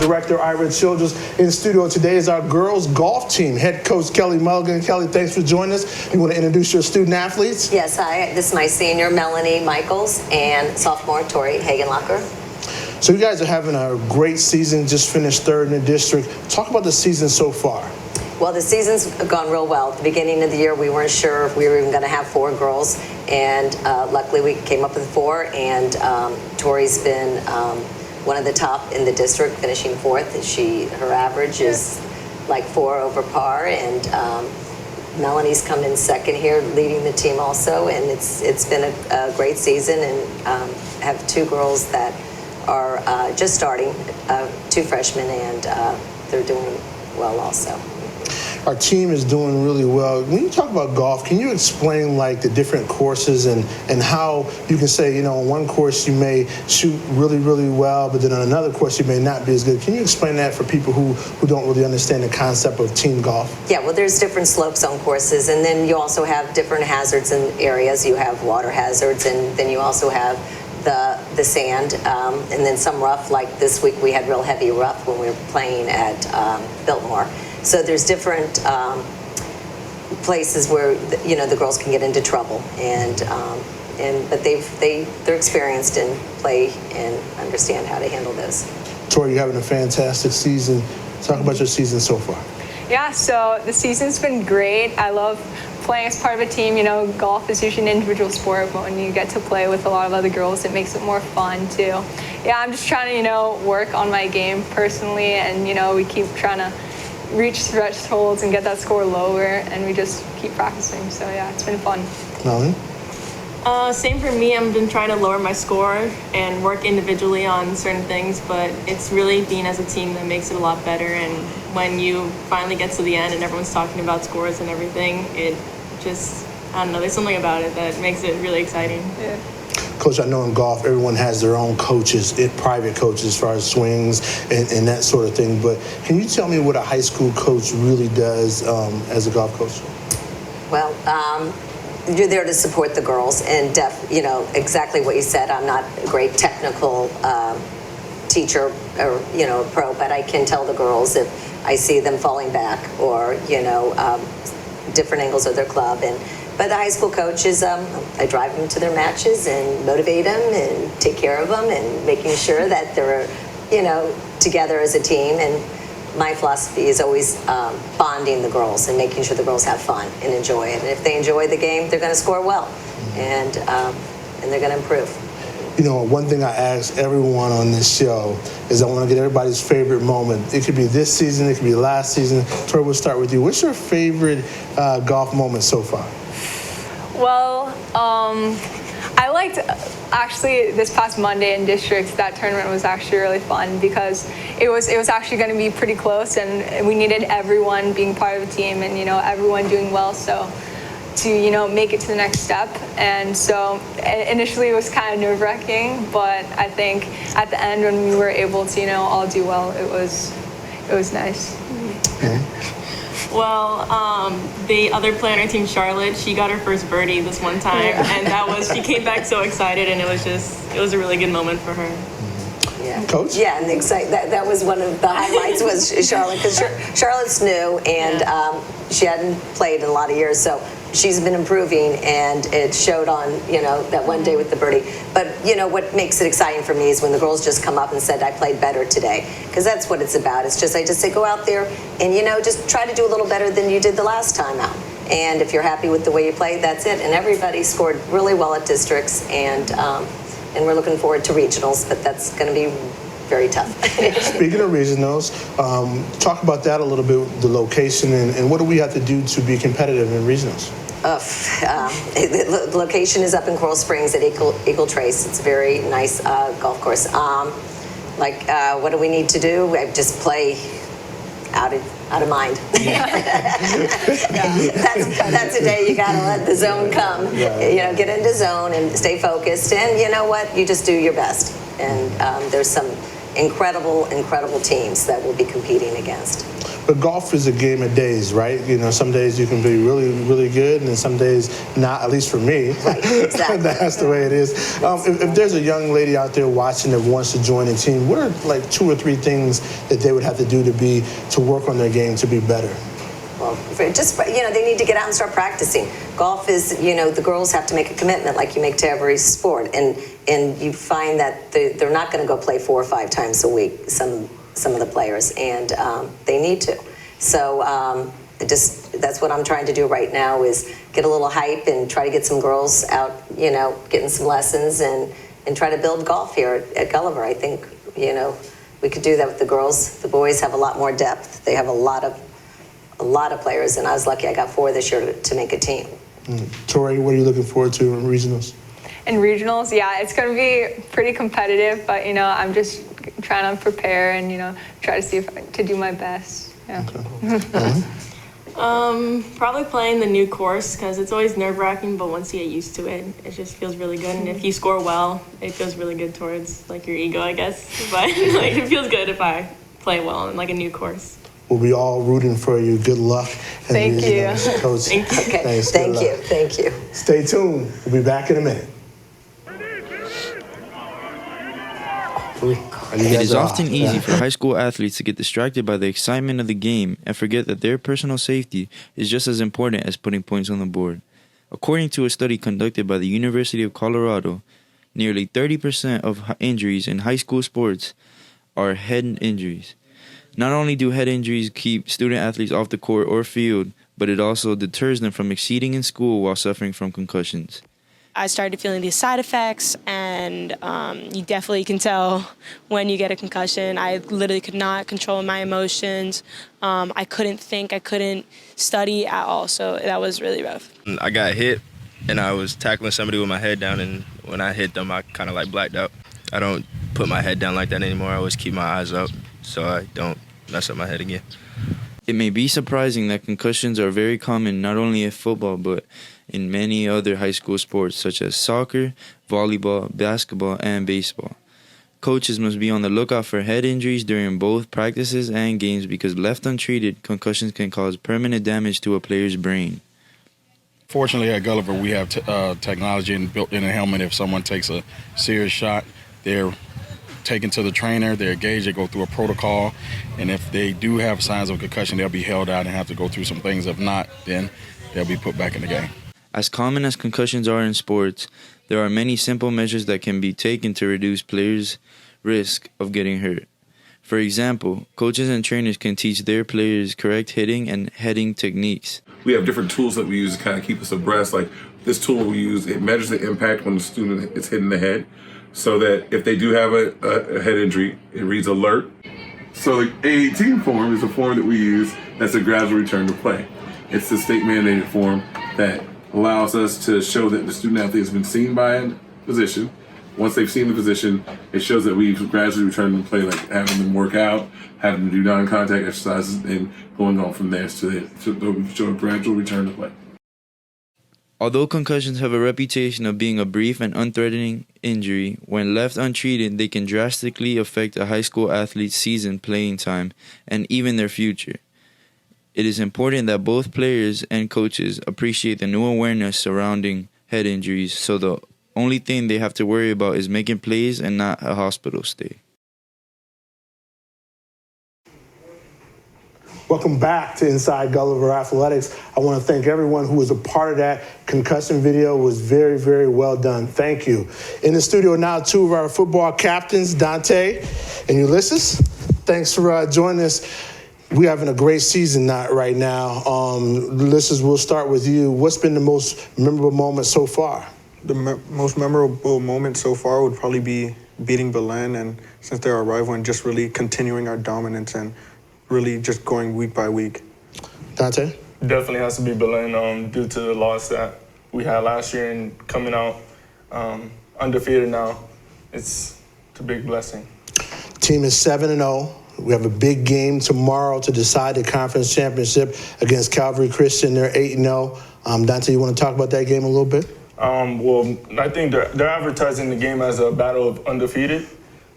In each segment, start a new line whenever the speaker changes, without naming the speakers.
Director Ira Childress. In studio today is our girls golf team, head coach Kelly Mulligan. Kelly, thanks for joining us. You want to introduce your student athletes?
Yes, hi. This is my senior, Melanie Michaels, and sophomore, Tori Hagenlocker.
So you guys are having a great season, just finished third in the district. Talk about the season so far.
Well, the season's gone real well. At the beginning of the year, we weren't sure if we were even going to have 4 girls, and luckily we came up with 4, and Tori's been one of the top in the district, finishing 4th. Her average is like 4 over par, and Melanie's come in second here, leading the team also, and it's been a great season, and have 2 girls that are just starting, 2 freshmen, and they're doing well also.
Our team is doing really well. When you talk about golf, can you explain like the different courses and how you can say, you know, on one course you may shoot really, really well, but then on another course you may not be as good. Can you explain that for people who don't really understand the concept of team golf? Yeah,
well, there's different slopes on courses, and then you also have different hazards in areas. You have water hazards, and then you also have the sand, and then some rough. Like this week we had real heavy rough when we were playing at Biltmore. So there's different places where the girls can get into trouble, but they're experienced and play and understand how to handle those.
Tori, you're having a fantastic season. Talk about your season so far.
Yeah, so the season's been great. I love playing as part of a team. You know, golf is usually an individual sport, but when you get to play with a lot of other girls, it makes it more fun too. Yeah, I'm just trying to work on my game personally, and we keep trying to reach thresholds and get that score lower, and we just keep practicing. So yeah, it's been fun.
Melanie?
Same for me. I've been trying to lower my score and work individually on certain things, but it's really being as a team that makes it a lot better. And when you finally get to the end and everyone's talking about scores and everything, it just, I don't know, there's something about it that makes it really exciting.
Yeah.
Coach, I know in golf, everyone has their own coaches, private coaches as far as swings and that sort of thing. But can you tell me what a high school coach really does as a golf coach?
Well, you're there to support the girls, and exactly what you said. I'm not a great technical teacher or pro, but I can tell the girls if I see them falling back or different angles of their club. But the high school coaches, I drive them to their matches and motivate them and take care of them and making sure that they're, together as a team. And my philosophy is always bonding the girls and making sure the girls have fun and enjoy it. And if they enjoy the game, they're going to score well, and they're going to improve.
One thing I ask everyone on this show is I want to get everybody's favorite moment. It could be this season, it could be last season. Tori, we'll start with you. What's your favorite golf moment so far?
Well, I liked actually this past Monday in districts. That tournament was actually really fun because it was actually going to be pretty close, and we needed everyone being part of the team and everyone doing well. So to make it to the next step, and so initially it was kind of nerve-wracking, but I think at the end when we were able to all do well, it was nice.
Mm-hmm.
Well, the other player on our team, Charlotte, she got her first birdie this one time, and she came back so excited, and it was a really good moment for her.
Yeah.
Coach?
Yeah, and that was one of the highlights was Charlotte, because Charlotte's new, and she hadn't played in a lot of years, so she's been improving, and it showed on, that one day with the birdie. But, what makes it exciting for me is when the girls just come up and said, I played better today, because that's what it's about. It's just, I just say, go out there and, just try to do a little better than you did the last time out. And if you're happy with the way you played, that's it. And everybody scored really well at districts, and we're looking forward to regionals, but that's going to be very tough.
Speaking of regionals, talk about that a little bit, the location, and what do we have to do to be competitive in regionals?
The location is up in Coral Springs at Eagle Trace. It's a very nice golf course. What do we need to do? I just play out of mind. That's a day you gotta let the zone come. Get into zone and stay focused. And you know what? You just do your best. And there's some incredible, incredible teams that we'll be competing against.
But golf is a game of days, right? You know, some days you can be really, really good, and then some days not, at least for me.
Right, exactly.
That's the way it is. If there's a young lady out there watching that wants to join a team, what are like 2 or 3 things that they would have to do to work on their game to be better?
Well, they need to get out and start practicing. Golf is, the girls have to make a commitment like you make to every sport. And you find that they're not going to go play 4 or 5 times a week, some of the players, and they need to. So that's what I'm trying to do right now is get a little hype and try to get some girls out, getting some lessons and try to build golf here at Gulliver. I think, we could do that with the girls. The boys have a lot more depth. They have a lot of players, and I was lucky I got 4 this year to make a team.
Tori, what are you looking forward to in regionals?
In regionals, yeah, it's going to be pretty competitive, but, I'm just trying to prepare and, try to see to do my best. Yeah.
Okay.
Probably playing the new course because it's always nerve-wracking, but once you get used to it, it just feels really good. And if you score well, it feels really good towards like your ego, I guess. But it feels good if I play well in like a new course.
We'll be all rooting for you. Good luck.
Thank you.
Coach.
Okay.
Thanks.
Thank you.
Stay tuned. We'll be back in a minute.
It is often easy for high school athletes to get distracted by the excitement of the game and forget that their personal safety is just as important as putting points on the board. According to a study conducted by the University of Colorado, nearly 30% of injuries in high school sports are head injuries. Not only do head injuries keep student athletes off the court or field, but it also deters them from exceeding in school while suffering from concussions.
I started feeling these side effects, and you definitely can tell when you get a concussion. I literally could not control my emotions. I couldn't think. I couldn't study at all, so that was really rough.
I got hit, and I was tackling somebody with my head down, and when I hit them, I kind of like blacked out. I don't put my head down like that anymore. I always keep my eyes up so I don't mess up my head again.
It may be surprising that concussions are very common not only in football but in many other high school sports such as soccer, volleyball, basketball, and baseball. Coaches must be on the lookout for head injuries during both practices and games because left untreated, concussions can cause permanent damage to a player's brain.
Fortunately at Gulliver we have technology built in a helmet. If someone takes a serious shot, they're taken to the trainer, they're engaged, they go through a protocol, and if they do have signs of concussion, they'll be held out and have to go through some things. If not, then they'll be put back in the game.
As common as concussions are in sports, there are many simple measures that can be taken to reduce players' risk of getting hurt. For example, coaches and trainers can teach their players correct hitting and heading techniques.
We have different tools that we use to kind of keep us abreast. Like this tool we use, it measures the impact when the student is hit in the head, so that if they do have a head injury, it reads alert. So the A18 form is a form that we use that's a gradual return to play. It's the state mandated form that allows us to show that the student athlete has been seen by a physician. Once they've seen the physician, it shows that we've gradually returned to play, like having them work out, having them do non-contact exercises, and going on from there to show a gradual return to play.
Although concussions have a reputation of being a brief and unthreatening injury, when left untreated, they can drastically affect a high school athlete's season playing time and even their future. It is important that both players and coaches appreciate the new awareness surrounding head injuries, so the only thing they have to worry about is making plays and not a hospital stay.
Welcome back to Inside Gulliver Athletics. I want to thank everyone who was a part of that concussion video. It was very, very well done. Thank you. In the studio now, 2 of our football captains, Dante and Ulysses. Thanks for joining us. We're having a great season right now. Ulysses, we'll start with you. What's been the most memorable moment so far?
The most memorable moment so far would probably be beating Belen, and since they're our rival, and just really continuing our dominance and really just going week by week.
Dante?
Definitely has to be Belen due to the loss that we had last year and coming out undefeated now. It's a big blessing.
Team is 7-0. We have a big game tomorrow to decide the conference championship against Calvary Christian. They're 8-0. Dante, you want to talk about that game a little bit?
Well, I think they're advertising the game as a battle of undefeated.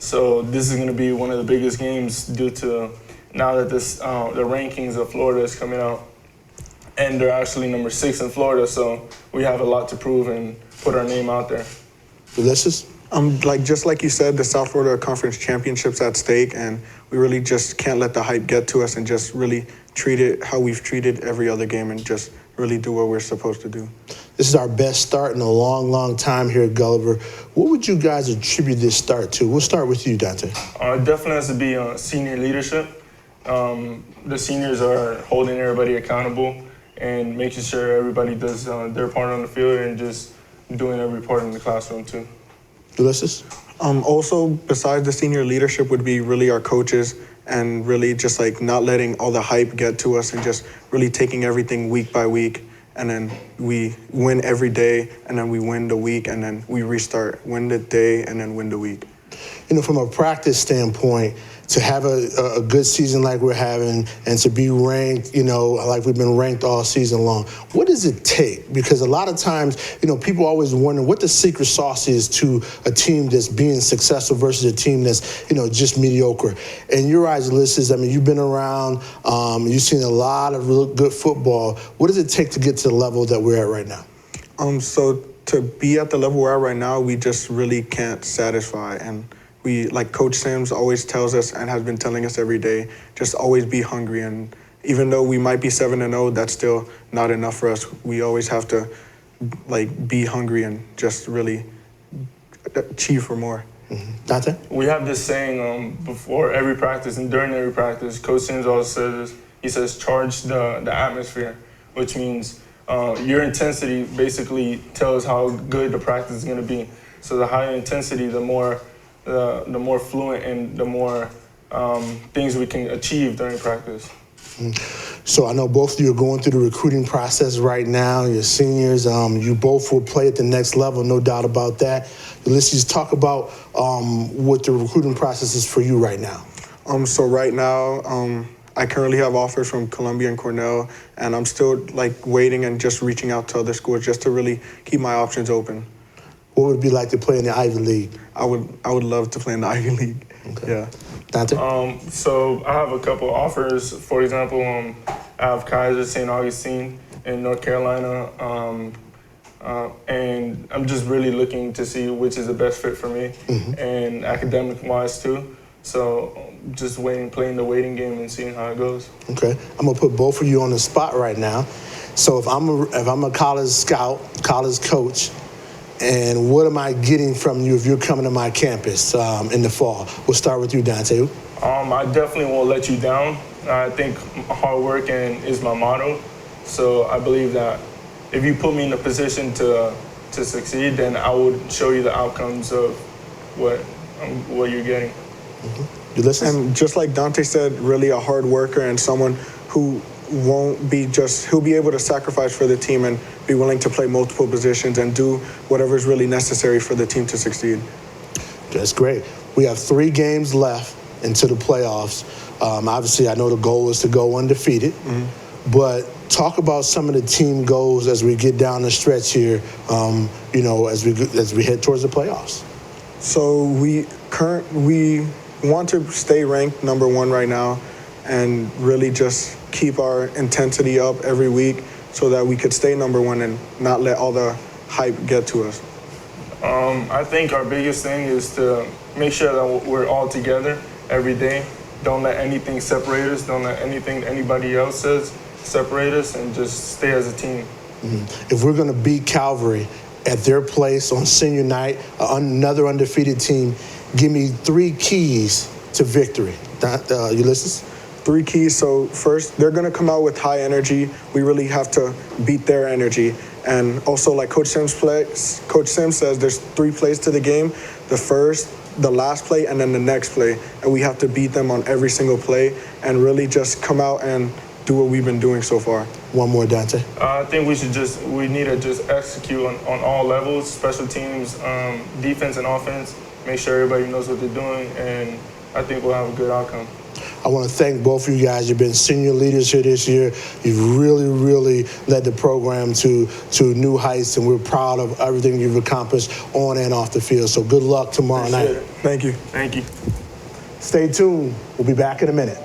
So this is going to be one of the biggest games due to now that the rankings of Florida is coming out. And they're actually number 6 in Florida, so we have a lot to prove and put our name out there.
Ulysses?
Just like you said, the South Florida Conference Championship's at stake, and we really just can't let the hype get to us and just really treat it how we've treated every other game and just really do what we're supposed to do.
This is our best start in a long, long time here at Gulliver. What would you guys attribute this start to? We'll start with you, Dante.
It definitely has to be senior leadership. The seniors are holding everybody accountable and making sure everybody does their part on the field and just doing every part in the classroom too.
Ulysses?
Also, besides the senior leadership would be really our coaches and really just like not letting all the hype get to us and just really taking everything week by week. And then we win every day, and then we win the week, and then we restart, win the day, and then win the week.
You know, from a practice standpoint, to have a good season like we're having and to be ranked, you know, like we've been ranked all season long, what does it take? Because a lot of times, you know, people always wonder what the secret sauce is to a team that's being successful versus a team that's, you know, just mediocre. In your eyes, Ulysses, I mean, you've been around, you've seen a lot of real good football. What does it take to get to the level that we're at right now?
So to be at the level we're at right now, we just really can't satisfy. And we, like Coach Sims always tells us and has been telling us every day, just always be hungry. And even though we might be 7-0, that's still not enough for us. We always have to like be hungry and just really achieve for more.
Dante?
We have this saying before every practice and during every practice. Coach Sims always says this. He says, charge the atmosphere, which means your intensity basically tells how good the practice is going to be. So the higher intensity, the more fluent and the more things we can achieve during practice.
So I know both of you are going through the recruiting process right now. You're seniors. You both will play at the next level, no doubt about that. Ulysses, talk about what the recruiting process is for you right now.
So right now, I currently have offers from Columbia and Cornell, and I'm still like waiting and just reaching out to other schools just to really keep my options open.
What would it be like to play in the Ivy League?
I would love to play in the Ivy League. Okay. Yeah.
Dante?
So I have a couple offers. For example, I have Kaiser St. Augustine in North Carolina, and I'm just really looking to see which is the best fit for me, and academic-wise too. So just playing the waiting game and seeing how it goes.
Okay, I'm gonna put both of you on the spot right now. So if I'm a college scout, college coach, and what am I getting from you if you're coming to my campus in the fall? We'll start with you, Dante.
I definitely won't let you down. I think hard work is my motto. So I believe that if you put me in a position to succeed, then I would show you the outcomes of what you're getting.
You listen?
And just like Dante said, really a hard worker and someone who he'll be able to sacrifice for the team and be willing to play multiple positions and do whatever is really necessary for the team to succeed.
That's great. We have 3 games left into the playoffs. Obviously, I know the goal is to go undefeated, but talk about some of the team goals as we get down the stretch here, you know, as we head towards the playoffs.
So we want to stay ranked number 1 right now and really just keep our intensity up every week so that we could stay number 1 and not let all the hype get to us.
I think our biggest thing is to make sure that we're all together every day. Don't let anything separate us. Don't let anything anybody else says separate us, and just stay as a team.
If we're going to beat Calvary at their place on senior night, another undefeated team, give me 3 keys to victory. Ulysses?
3 keys. So first, they're going to come out with high energy. We really have to beat their energy. And also, like Coach Sims says, there's 3 plays to the game. The first, the last play, and then the next play. And we have to beat them on every single play and really just come out and do what we've been doing so far. One more, Dante.
I think we need to just execute on all levels, special teams, defense and offense, make sure everybody knows what they're doing, and I think we'll have a good outcome.
I want to thank both of you guys. You've been senior leaders here this year. You've really, really led the program to new heights, and we're proud of everything you've accomplished on and off the field. So good luck tomorrow night.
Thank you.
Thank you.
Stay tuned. We'll be back in a minute.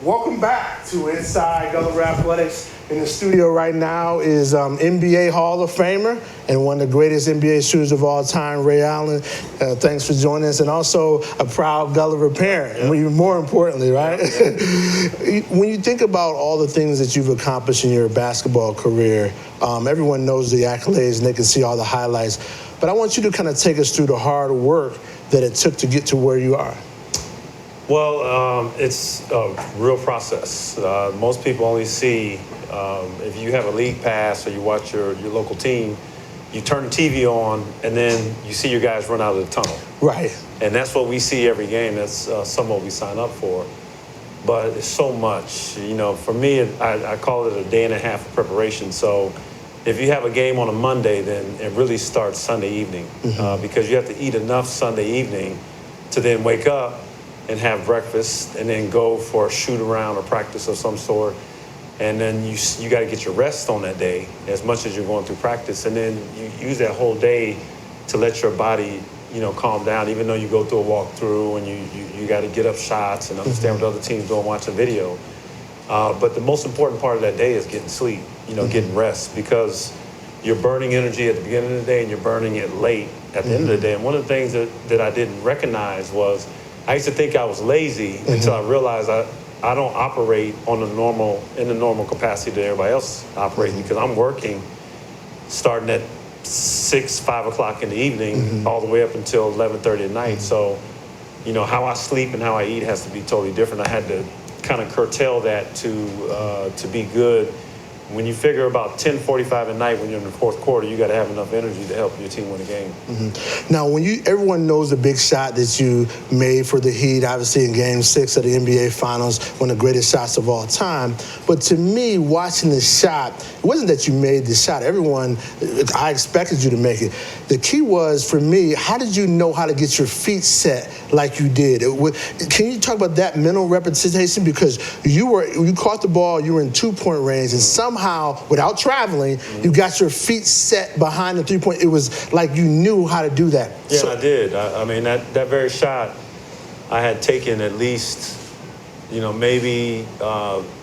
Welcome back to Inside Gulliver Athletics. In the studio right now is NBA Hall of Famer and one of the greatest NBA shooters of all time, Ray Allen. Thanks for joining us. And also a proud Gulliver parent, even more importantly, right? When you think about all the things that you've accomplished in your basketball career, everyone knows the accolades and they can see all the highlights. But I want you to kind of take us through the hard work that it took to get to where you are.
Well, it's a real process. Most people only see, if you have a league pass or you watch your local team, you turn the TV on and then you see your guys run out of the tunnel.
Right.
And that's what we see every game. That's some of what we sign up for. But it's so much. You know, for me, I call it a day and a half of preparation. So if you have a game on a Monday, then it really starts Sunday evening because you have to eat enough Sunday evening to then wake up and have breakfast and then go for a shoot around or practice of some sort. And then you got to get your rest on that day as much as you're going through practice. And then you use that whole day to let your body, calm down, even though you go through a walkthrough and you got to get up shots and understand what other teams doing, watch a video. But the most important part of that day is getting sleep, getting rest, because you're burning energy at the beginning of the day and you're burning it late at the end of the day. And one of the things that I didn't recognize was I used to think I was lazy until I realized I don't operate in the normal capacity that everybody else operates because I'm working starting at 5 o'clock in the evening all the way up until 11:30 at night. So, how I sleep and how I eat has to be totally different. I had to kind of curtail that to be good. When you figure about 10:45 at night when you're in the fourth quarter, you got to have enough energy to help your team win a game.
Now, everyone knows the big shot that you made for the Heat, obviously in Game 6 of the NBA Finals, one of the greatest shots of all time. But to me, watching the shot, it wasn't that you made the shot. I expected you to make it. The key was, for me, how did you know how to get your feet set like you did? Can you talk about that mental repetition? Because you caught the ball, you were in 2-point range, and somehow, without traveling, you got your feet set behind the 3-point. It was like you knew how to do that.
Yeah, I did. I mean, that very shot I had taken at least, maybe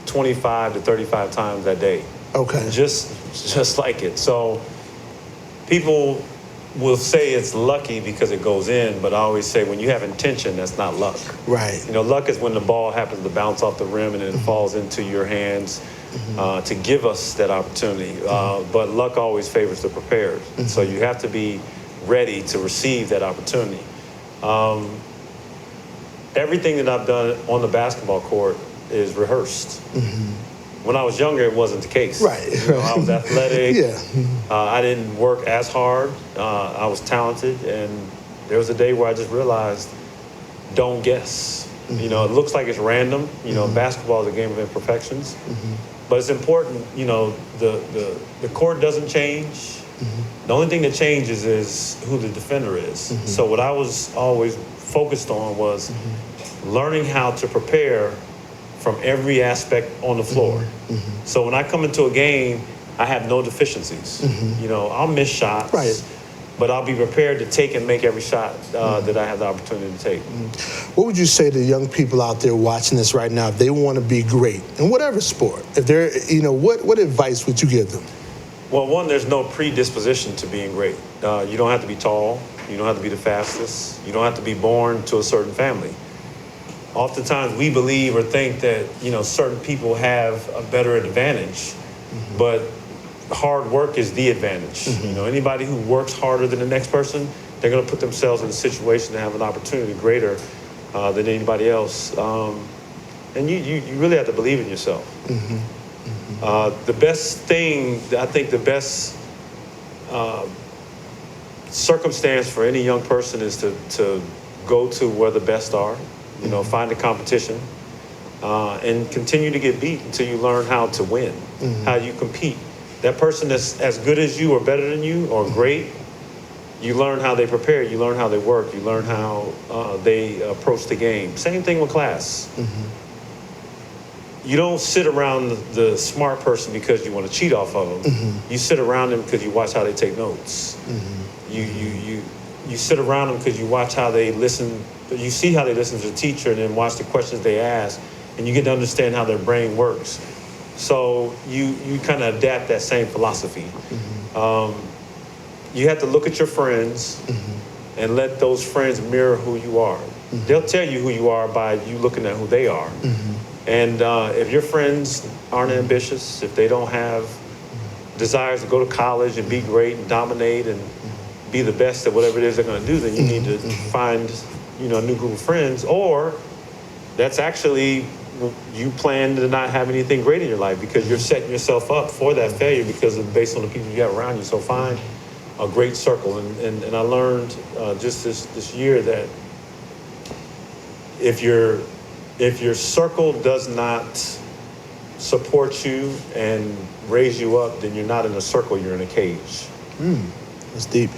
25 to 35 times that day.
Okay.
Just like it. So people will say it's lucky because it goes in, but I always say when you have intention, that's not luck.
Right.
Luck is when the ball happens to bounce off the rim and then it falls into your hands to give us that opportunity. But luck always favors the prepared. So you have to be ready to receive that opportunity. Everything that I've done on the basketball court is rehearsed. When I was younger, it wasn't the case.
Right.
I was athletic.
Yeah.
I didn't work as hard. I was talented, and there was a day where I just realized, don't guess. It looks like it's random. Basketball is a game of imperfections, but it's important. The court doesn't change. The only thing that changes is who the defender is. So what I was always focused on was learning how to prepare from every aspect on the floor. So when I come into a game, I have no deficiencies. I'll miss shots,
Right.
but I'll be prepared to take and make every shot that I have the opportunity to take.
What would you say to young people out there watching this right now if they want to be great in whatever sport? If they're, what advice would you give them?
Well, one, there's no predisposition to being great. You don't have to be tall. You don't have to be the fastest. You don't have to be born to a certain family. Oftentimes we believe or think that, certain people have a better advantage, but hard work is the advantage. Anybody who works harder than the next person, they're going to put themselves in a situation to have an opportunity greater than anybody else. And you really have to believe in yourself. The best thing, I think the best circumstance for any young person is to go to where the best are, find a competition, and continue to get beat until you learn how to win, how you compete. That person that's as good as you or better than you or great, you learn how they prepare, you learn how they work, you learn how they approach the game. Same thing with class. You don't sit around the smart person because you want to cheat off of them. You sit around them because you watch how they take notes. You sit around them because you watch how they listen. You see how they listen to the teacher and then watch the questions they ask, and you get to understand how their brain works. So you kind of adapt that same philosophy. You have to look at your friends and let those friends mirror who you are. They'll tell you who you are by you looking at who they are. And if your friends aren't ambitious, if they don't have desires to go to college and be great and dominate and be the best at whatever it is they're going to do, then you need to find, a new group of friends. Or that's actually you plan to not have anything great in your life because you're setting yourself up for that failure based on the people you have around you. So find a great circle. And I learned just this year that if your circle does not support you and raise you up, then you're not in a circle, you're in a cage.
That's deep.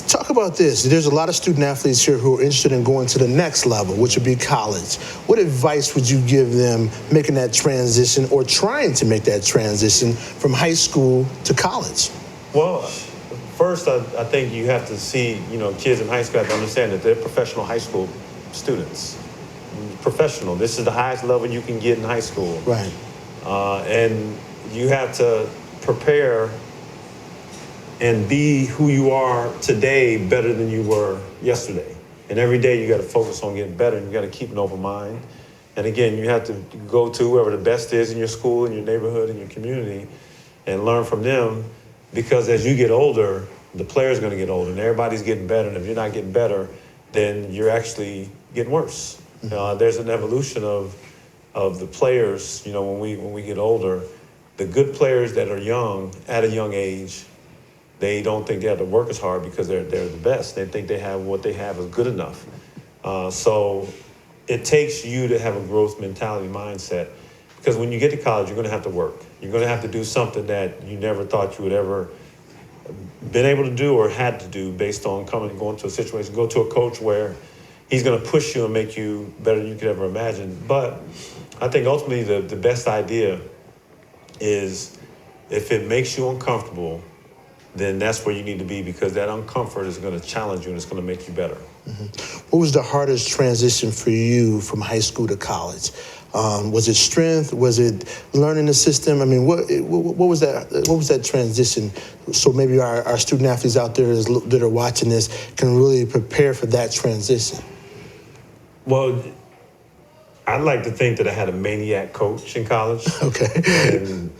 Talk about this. There's a lot of student athletes here who are interested in going to the next level, which would be college. What advice would you give them making that transition or trying to make that transition from high school to college?
Well, first, I think you have to see, kids in high school have to understand that they're professional high school students. Professional. This is the highest level you can get in high school.
Right.
And you have to prepare and be who you are today better than you were yesterday. And every day you got to focus on getting better, and you got to keep an open mind. And again, you have to go to whoever the best is in your school, in your neighborhood, in your community, and learn from them. Because as you get older, the player's going to get older, and everybody's getting better. And if you're not getting better, then you're actually getting worse. There's an evolution of the players. When we get older, the good players that are young at a young age, they don't think they have to work as hard because they're the best. They think they have what they have is good enough. So it takes you to have a growth mentality mindset, because when you get to college, you're going to have to work. You're going to have to do something that you never thought you would ever been able to do or had to do based on going to a situation, go to a coach where he's going to push you and make you better than you could ever imagine. But I think ultimately the best idea is if it makes you uncomfortable, then that's where you need to be, because that uncomfort is going to challenge you and it's going to make you better.
What was the hardest transition for you from high school to college? Was it strength? Was it learning the system? I mean, what was that? What was that transition? So maybe our student athletes out there that are watching this can really prepare for that transition.
Well, I'd like to think that I had a maniac coach in college.
Okay.
And,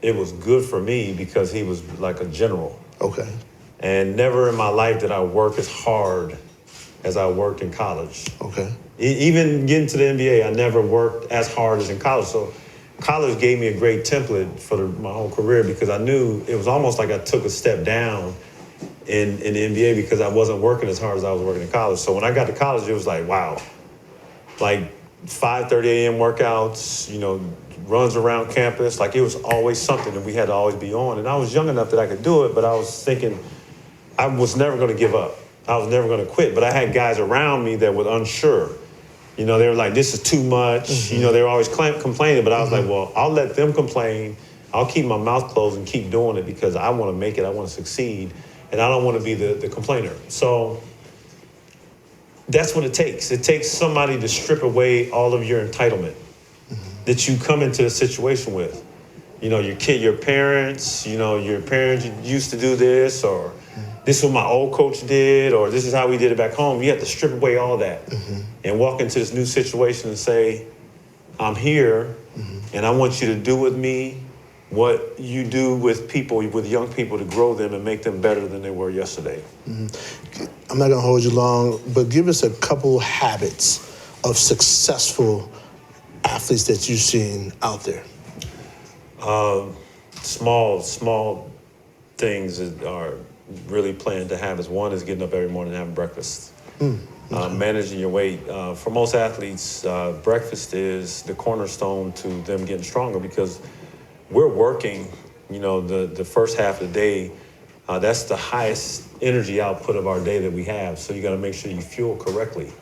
it was good for me because he was like a general.
Okay.
And never in my life did I work as hard as I worked in college.
Okay.
Even getting to the NBA, I never worked as hard as in college. So college gave me a great template for my whole career because I knew it was almost like I took a step down in the NBA because I wasn't working as hard as I was working in college. So when I got to college, it was like, wow, like 5:30 a.m. workouts, runs around campus. Like it was always something that we had to always be on. And I was young enough that I could do it, but I was thinking I was never going to give up. I was never going to quit. But I had guys around me that were unsure. They were like, this is too much.
Mm-hmm.
They were always complaining, but I was like, well, I'll let them complain. I'll keep my mouth closed and keep doing it because I want to make it. I want to succeed. And I don't want to be the complainer. So that's what it takes. It takes somebody to strip away all of your entitlement that you come into a situation with. Your kid, your parents, your parents used to do this, or this is what my old coach did, or this is how we did it back home. You have to strip away all that and walk into this new situation and say, I'm here, and I want you to do with me what you do with people, with young people, to grow them and make them better than they were yesterday.
I'm not going to hold you long, but give us a couple habits of successful athletes that you've seen out there.
Small things are really planned to have. One is getting up every morning and having breakfast. Managing your weight. For most athletes, breakfast is the cornerstone to them getting stronger because we're working, the first half of the day. That's the highest energy output of our day that we have. So you got to make sure you fuel correctly.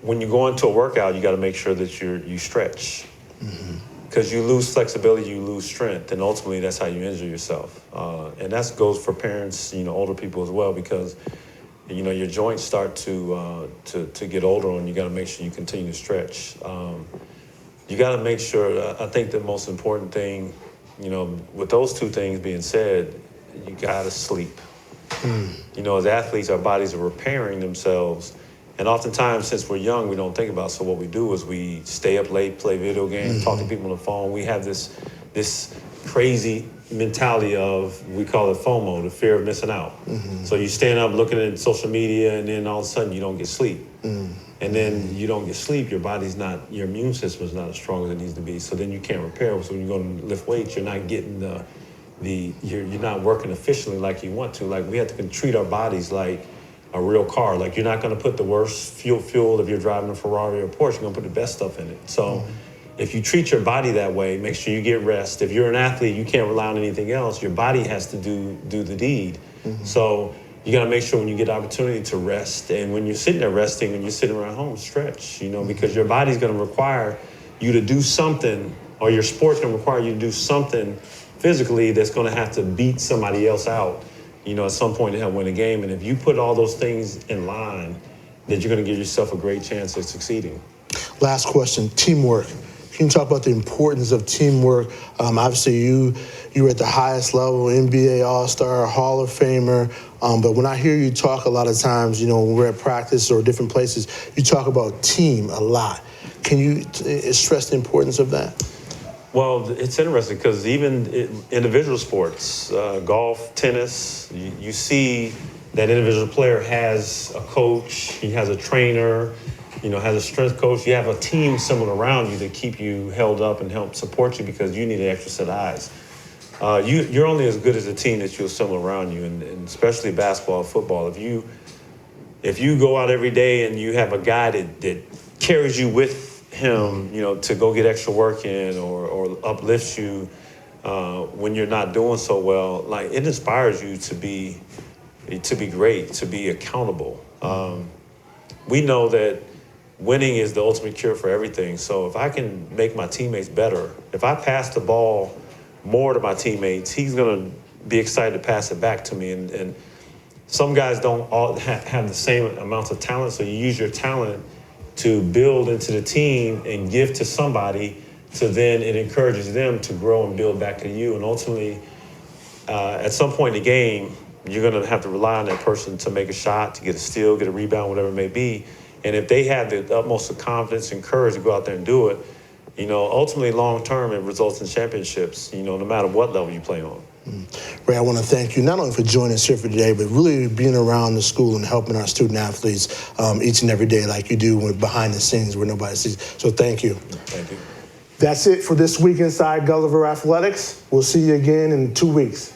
When you go into a workout, you got to make sure that you stretch. Because you lose flexibility, you lose strength, and ultimately that's how you injure yourself. And that goes for parents, older people as well, because your joints start to get older, and you got to make sure you continue to stretch. You got to make sure. I think the most important thing, with those two things being said, you got to sleep. As athletes, our bodies are repairing themselves. And oftentimes, since we're young, we don't think about it. So what we do is we stay up late, play video games, talk to people on the phone. We have this crazy mentality of, we call it FOMO, the fear of missing out. So you stand up looking at social media, and then all of a sudden you don't get sleep. And then you don't get sleep, your immune system is not as strong as it needs to be. So then you can't repair. So when you go to lift weights, you're not getting you're not working efficiently like you want to. Like we have to treat our bodies like a real car. Like you're not going to put the worst fuel if you're driving a Ferrari or a Porsche. You're going to put the best stuff in it. So if you treat your body that way, make sure you get rest. If you're an athlete, you can't rely on anything else. Your body has to do the deed. So you got to make sure when you get opportunity to rest, and when you're sitting there resting, when you're sitting around home, stretch, because your body's going to require you to do something, or your sport's going to require you to do something physically that's going to have to beat somebody else out, at some point to help win a game. And if you put all those things in line, then you're going to give yourself a great chance of succeeding.
Last question, teamwork. Can you talk about the importance of teamwork? Obviously, you were at the highest level, NBA All-Star, Hall of Famer. But when I hear you talk a lot of times, when we're at practice or different places, you talk about team a lot. Can you stress the importance of that?
Well, it's interesting because even individual sports, golf, tennis, you see that individual player has a coach, he has a trainer, has a strength coach. You have a team similar around you to keep you held up and help support you because you need an extra set of eyes. You're only as good as the team that you assemble around you, and especially basketball, football. If you go out every day and you have a guy that carries you with him, to go get extra work in or uplifts you when you're not doing so well, like it inspires you to be great, to be accountable. We know that winning is the ultimate cure for everything. So if I can make my teammates better, if I pass the ball more to my teammates, he's going to be excited to pass it back to me. And some guys don't all have the same amounts of talent, so you use your talent to build into the team and give to somebody, so then it encourages them to grow and build back to you. And ultimately, at some point in the game, you're going to have to rely on that person to make a shot, to get a steal, get a rebound, whatever it may be. And if they have the utmost of confidence and courage to go out there and do it, ultimately long term, it results in championships, no matter what level you play on.
Ray, I want to thank you not only for joining us here for today, but really being around the school and helping our student athletes each and every day like you do behind the scenes where nobody sees. So thank you.
Thank you.
That's it for this week inside Gulliver Athletics. We'll see you again in 2 weeks.